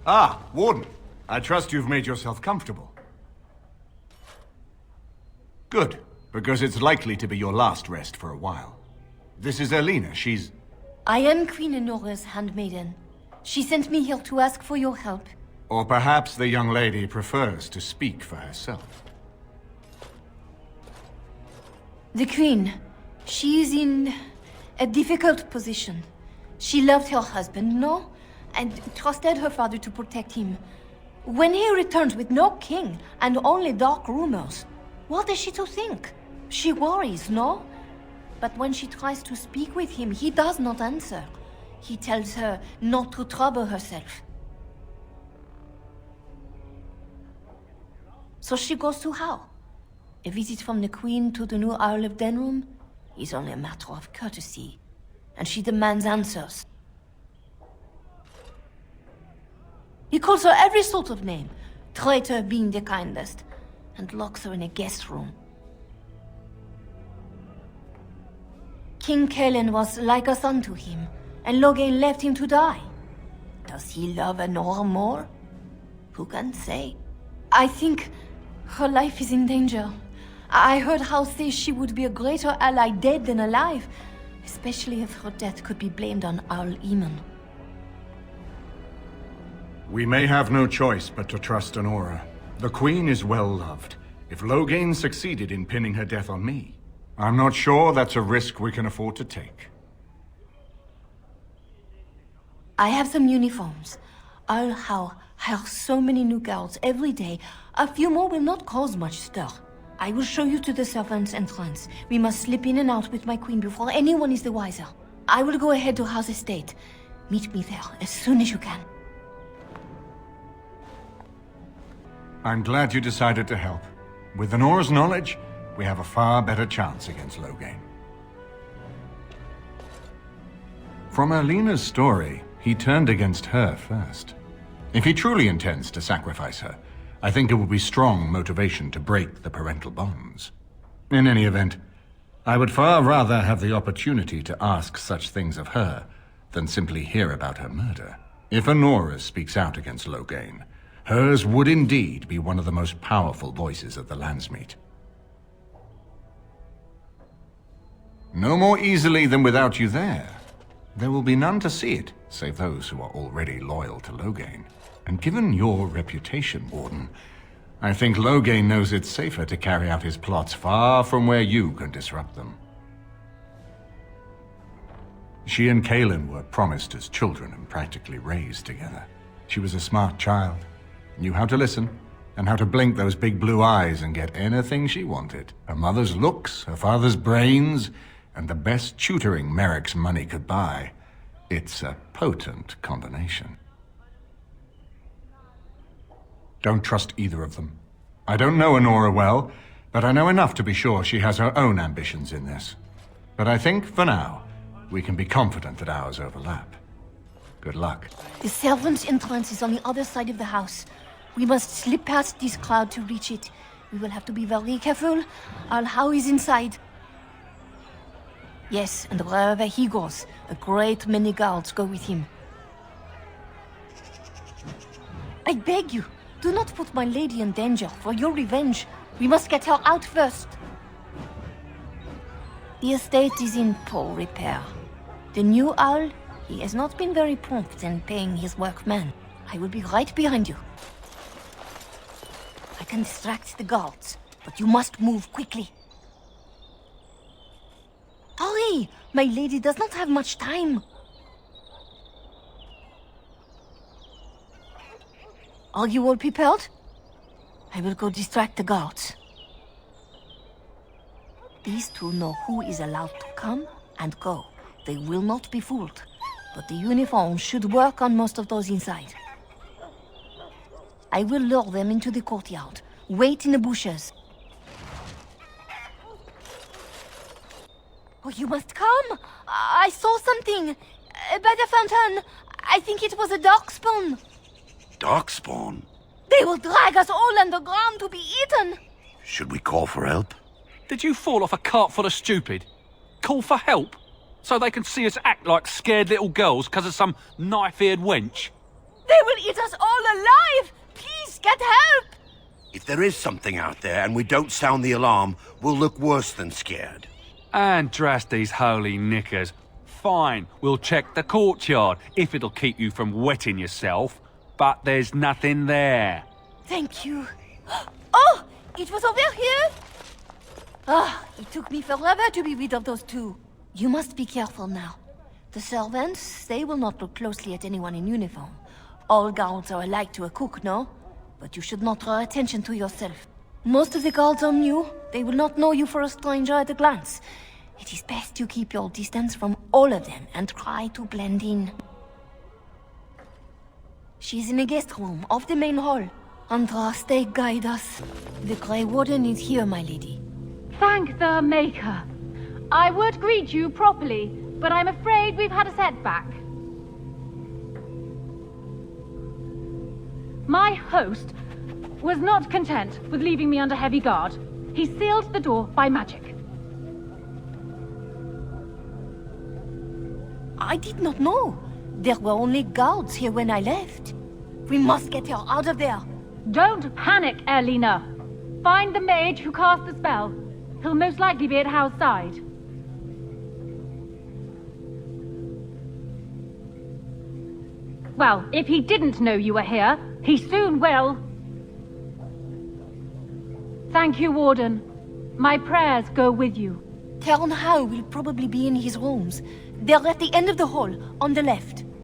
Ah, Warden. I trust you've made yourself comfortable. Good, because it's likely to be your last rest for a while. This is Erlina, she's... I am Queen Enora's handmaiden. She sent me here to ask for your help. Or perhaps the young lady prefers to speak for herself. The Queen, she is in a difficult position. She loved her husband, no? And trusted her father to protect him. When he returns with no king and only dark rumors, what is she to think? She worries, no? But when she tries to speak with him, he does not answer. He tells her not to trouble herself. So she goes to Howe. A visit from the Queen to the new Earl of Denrum is only a matter of courtesy, and she demands answers. He calls her every sort of name, traitor being the kindest, and locks her in a guest room. King Kalen was like a son to him, and Loghain left him to die. Does he love Enora more? Who can say? I think her life is in danger. I heard Howe say she would be a greater ally dead than alive, especially if her death could be blamed on Arl Eamon. We may have no choice but to trust Enora. The Queen is well loved. If Loghain succeeded in pinning her death on me, I'm not sure that's a risk we can afford to take. I have some uniforms. Arl Howe hires so many new guards every day. A few more will not cause much stir. I will show you to the servants' entrance. We must slip in and out with my queen before anyone is the wiser. I will go ahead to Howe's estate. Meet me there as soon as you can. I'm glad you decided to help. With Enora's knowledge, we have a far better chance against Loghain. From Erlina's story, he turned against her first. If he truly intends to sacrifice her, I think it would be strong motivation to break the parental bonds. In any event, I would far rather have the opportunity to ask such things of her than simply hear about her murder. If Enora speaks out against Loghain, hers would indeed be one of the most powerful voices of the Landsmeet. No more easily than without you there. There will be none to see it, save those who are already loyal to Loghain. And given your reputation, Warden, I think Loghain knows it's safer to carry out his plots far from where you can disrupt them. She and Kalen were promised as children and practically raised together. She was a smart child, knew how to listen, and how to blink those big blue eyes and get anything she wanted. Her mother's looks, her father's brains, and the best tutoring Merrick's money could buy. It's a potent combination. Don't trust either of them. I don't know Enora well, but I know enough to be sure she has her own ambitions in this. But I think, for now, we can be confident that ours overlap. Good luck. The servants' entrance is on the other side of the house. We must slip past this crowd to reach it. We will have to be very careful. Arl Howe is inside. Yes, and wherever he goes, a great many guards go with him. I beg you, do not put my lady in danger for your revenge. We must get her out first. The estate is in poor repair. The new Arl, he has not been very prompt in paying his workmen. I will be right behind you. I can distract the guards, but you must move quickly. Hurry! My lady does not have much time. Are you all prepared? I will go distract the guards. These two know who is allowed to come and go. They will not be fooled, but the uniform should work on most of those inside. I will lure them into the courtyard. Wait in the bushes. Oh, you must come! I saw something! By the fountain! I think it was a darkspawn! Darkspawn? They will drag us all underground to be eaten! Should we call for help? Did you fall off a cart full of stupid? Call for help? So they can see us act like scared little girls because of some knife-eared wench? They will eat us all alive! Please, get help! If there is something out there and we don't sound the alarm, we'll look worse than scared. And drast these holy knickers. Fine, we'll check the courtyard, if it'll keep you from wetting yourself. But there's nothing there. Thank you. Oh! It was over here? Ah, it took me forever to be rid of those two. You must be careful now. The servants, they will not look closely at anyone in uniform. All guards are alike to a cook, no? But you should not draw attention to yourself. Most of the guards are new. They will not know you for a stranger at a glance. It is best you keep your distance from all of them and try to blend in. She's in a guest room off the main hall. Andraste, guide us. The Grey Warden is here, my lady. Thank the Maker. I would greet you properly, but I'm afraid we've had a setback. My host was not content with leaving me under heavy guard. He sealed the door by magic. I did not know. There were only guards here when I left. We must get her out of there. Don't panic, Erlina. Find the mage who cast the spell. He'll most likely be at Howe's side. Well, if he didn't know you were here, he soon will. Thank you, Warden. My prayers go with you. Arl Howe will probably be in his rooms. They're at the end of the hall, on the left.